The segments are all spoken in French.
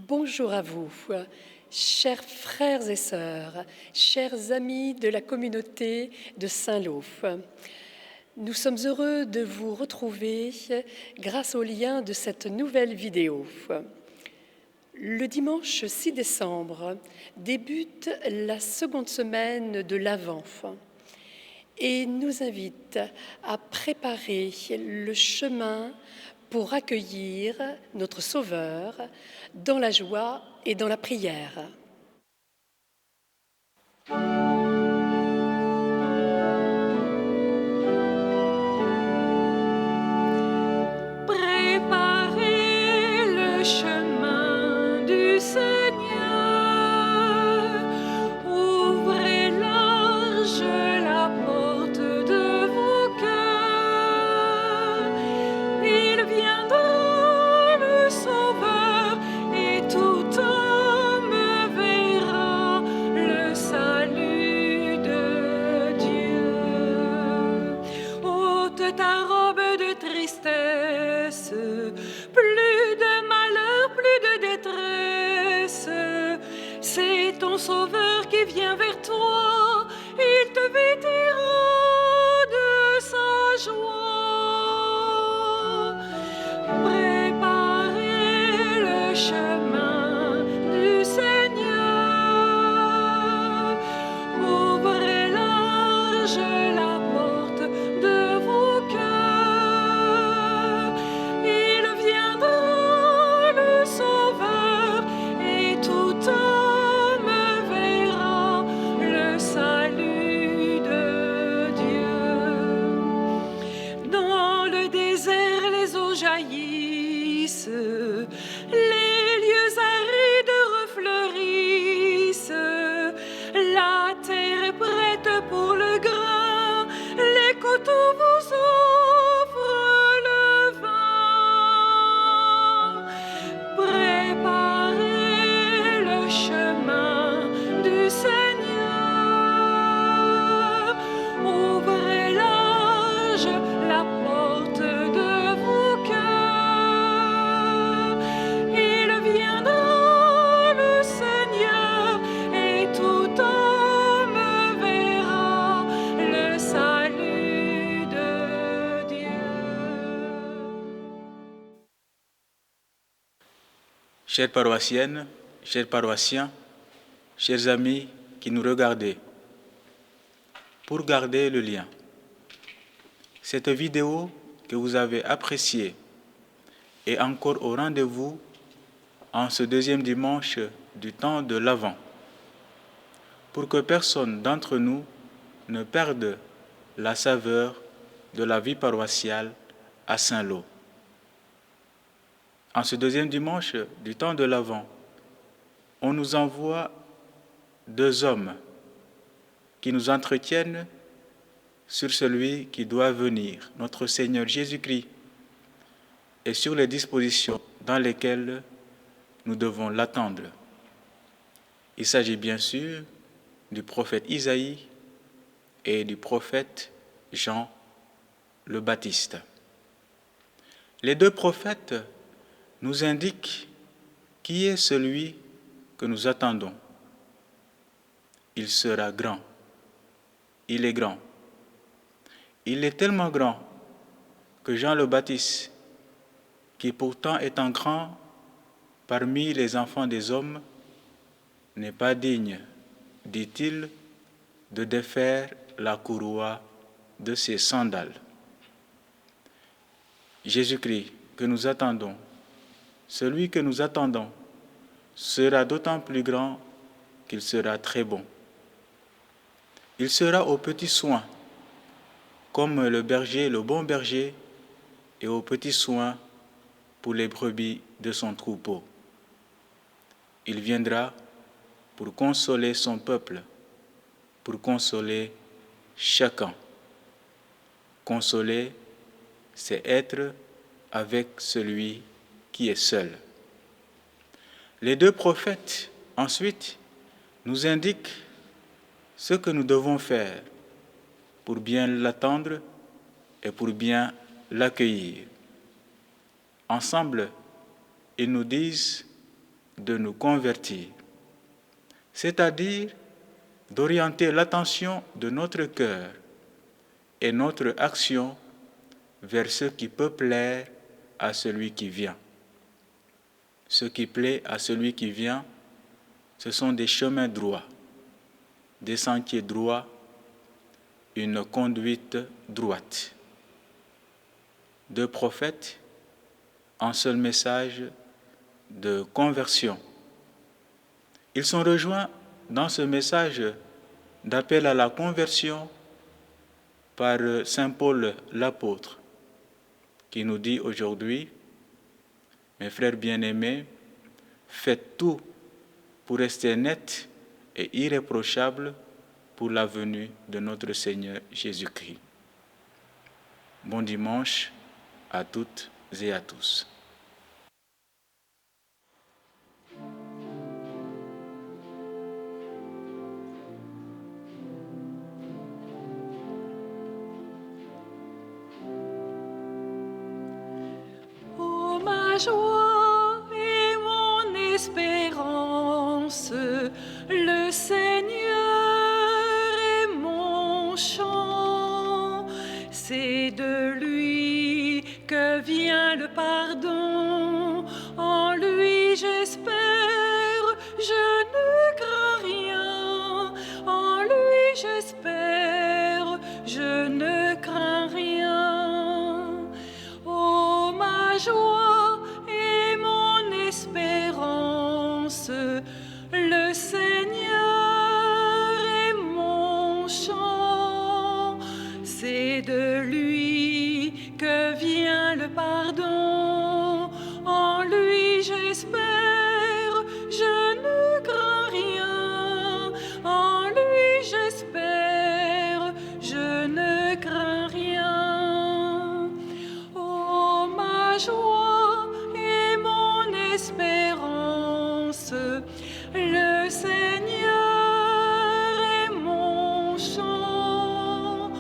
Bonjour à vous, chers frères et sœurs, chers amis de la communauté de Saint-Lô. Nous sommes heureux de vous retrouver grâce au lien de cette nouvelle vidéo. Le dimanche 6 décembre débute la seconde semaine de l'Avent et nous invite à préparer le chemin pour accueillir notre Sauveur dans la joie et dans la prière. Préparez le chemin du Seigneur, ouvrez large la porte de vos cœurs, il viendra le Sauveur et tout homme verra le salut de Dieu. Ôte ta robe de tristesse, plus de malheur, plus de détresse. C'est ton Sauveur qui vient vers toi, il te vêtira de sa joie. Préparez le chemin du Seigneur, ouvrez large la porte de vos cœurs, il viendra le Sauveur et tout homme verra le salut de Dieu. Dans le désert les eaux jaillissent, les lieux arides refleurissent, la terre est prête pour le grain, les coteaux vous offrent le vin. Préparez le chemin du Seigneur, ouvrez large la porte de vos cœurs, il viendra le Seigneur et tout homme verra le salut de Dieu. Chères paroissiennes, chers paroissiens, chers amis qui nous regardez, pour garder le lien, cette vidéo que vous avez appréciée est encore au rendez-vous en ce deuxième dimanche du temps de l'Avent, pour que personne d'entre nous ne perde la saveur de la vie paroissiale à Saint-Lô. En ce deuxième dimanche du temps de l'Avent, on nous envoie deux hommes qui nous entretiennent sur celui qui doit venir, notre Seigneur Jésus-Christ, et sur les dispositions dans lesquelles nous devons l'attendre. Il s'agit bien sûr du prophète Isaïe et du prophète Jean le Baptiste. Les deux prophètes nous indiquent qui est celui que nous attendons. Il sera grand. Il est grand. Il est tellement grand que Jean le Baptiste, qui pourtant est un grand parmi les enfants des hommes, n'est pas digne, dit-il, de défaire la courroie de ses sandales. Jésus-Christ que nous attendons, celui que nous attendons, sera d'autant plus grand qu'il sera très bon. Il sera aux petits soins, comme le berger, le bon berger, et aux petits soins pour les brebis de son troupeau. Il viendra pour consoler son peuple, pour consoler chacun. Consoler, c'est être avec celui qui est seul. Les deux prophètes, ensuite, nous indiquent ce que nous devons faire pour bien l'attendre et pour bien l'accueillir. Ensemble, ils nous disent de nous convertir, c'est-à-dire d'orienter l'attention de notre cœur et notre action vers ce qui peut plaire à celui qui vient. Ce qui plaît à celui qui vient, ce sont des chemins droits, des sentiers droits, une conduite droite. 2 prophètes, un seul message de conversion. Ils sont rejoints dans ce message d'appel à la conversion par Saint Paul l'apôtre, qui nous dit aujourd'hui: mes frères bien-aimés, faites tout pour rester nets et irréprochables pour la venue de notre Seigneur Jésus-Christ. Bon dimanche à toutes et à tous. Oh, ma joie et mon espérance, le Seigneur est mon chant. C'est de lui que vient le pardon. En lui j'espère, je ne crains rien. En lui j'espère, je ne crains rien. Oh, ma joie et mon espérance, le Seigneur est mon chant. C'est de lui que vient le pardon. En lui j'espère, je ne crains rien. En lui j'espère, je ne crains rien. Oh, ma joie et mon espérance, le Seigneur est mon chant.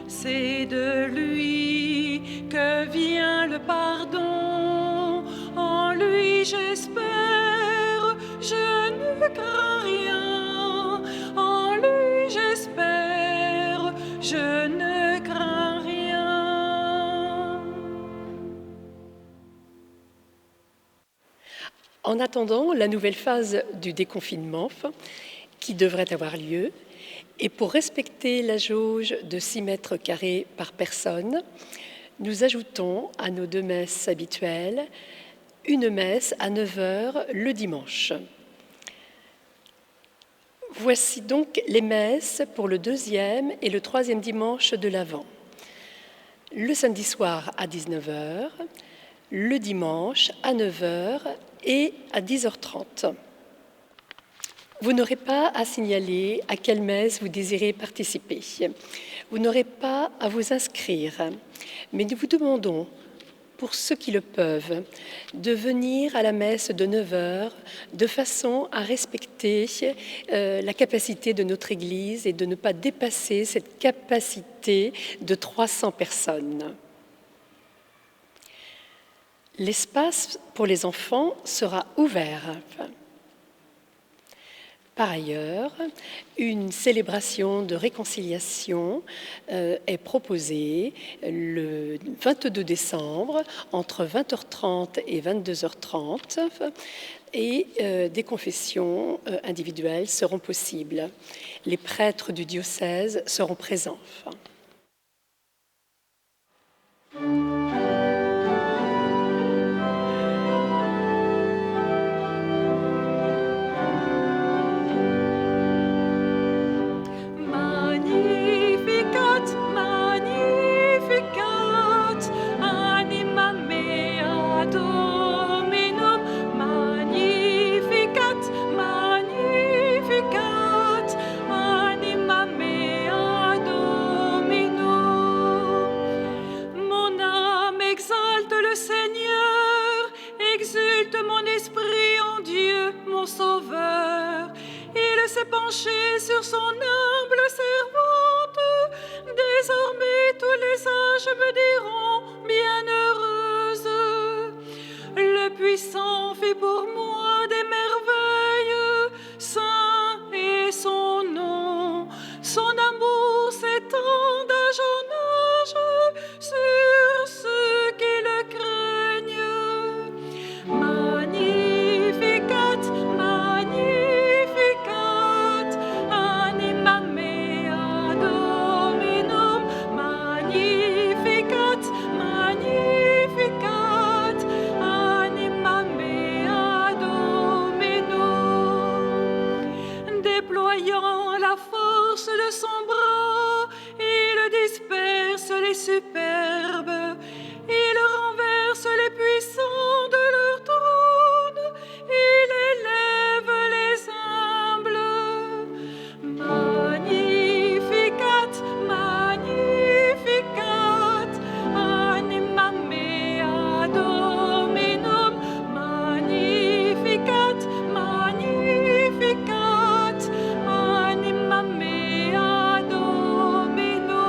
C'est de lui que vient le pardon. En lui j'espère, je ne crains rien. En lui j'espère, je ne crains rien. En attendant la nouvelle phase du déconfinement qui devrait avoir lieu, et pour respecter la jauge de 6 mètres carrés par personne, nous ajoutons à nos 2 messes habituelles une messe à 9h le dimanche. Voici donc les messes pour le 2e et le 3e dimanche de l'Avent. Le samedi soir à 19h, le dimanche à 9h et à 10h30. Vous n'aurez pas à signaler à quelle messe vous désirez participer. Vous n'aurez pas à vous inscrire. Mais nous vous demandons, pour ceux qui le peuvent, de venir à la messe de 9h de façon à respecter la capacité de notre Église et de ne pas dépasser cette capacité de 300 personnes. L'espace pour les enfants sera ouvert. Par ailleurs, une célébration de réconciliation est proposée le 22 décembre entre 20h30 et 22h30 et des confessions individuelles seront possibles. Les prêtres du diocèse seront présents. Sauveur, il s'est penché sur son humble servante. Désormais tous les âges me diront bienheureuse. Le puissant fit pour moi des merveilles. superbe. Il renverse les puissants de leur trône. Il élève les humbles. Magnificat, magnificat, anima mea Dominum. Magnificat, magnificat, anima mea Dominum.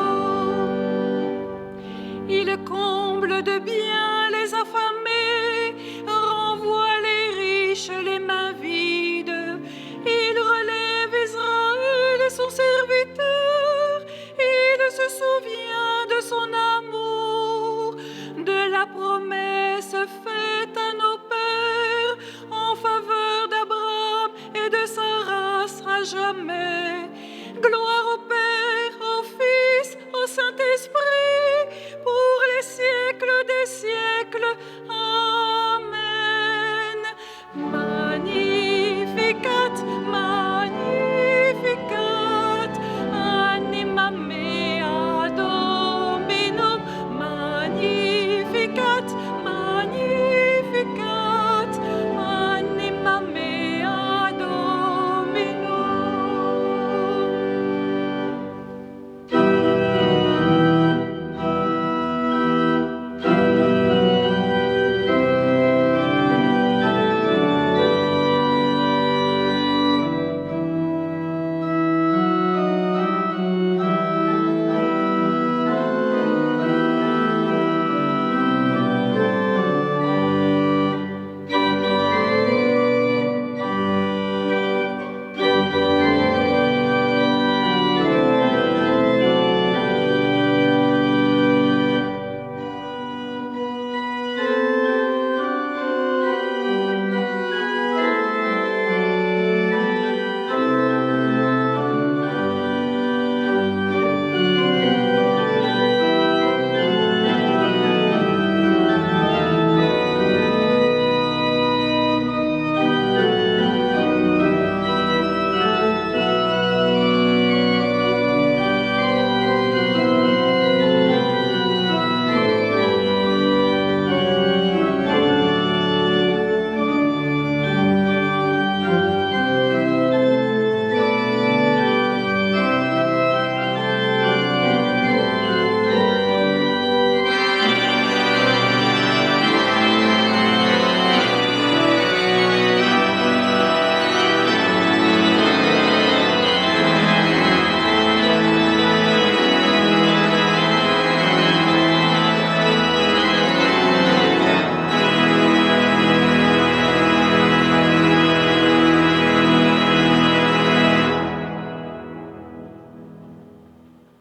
Il comble de bien les affamés, renvoie les riches les mains vides. Il relève Israël, son serviteur. Il se souvient de son amour, de la promesse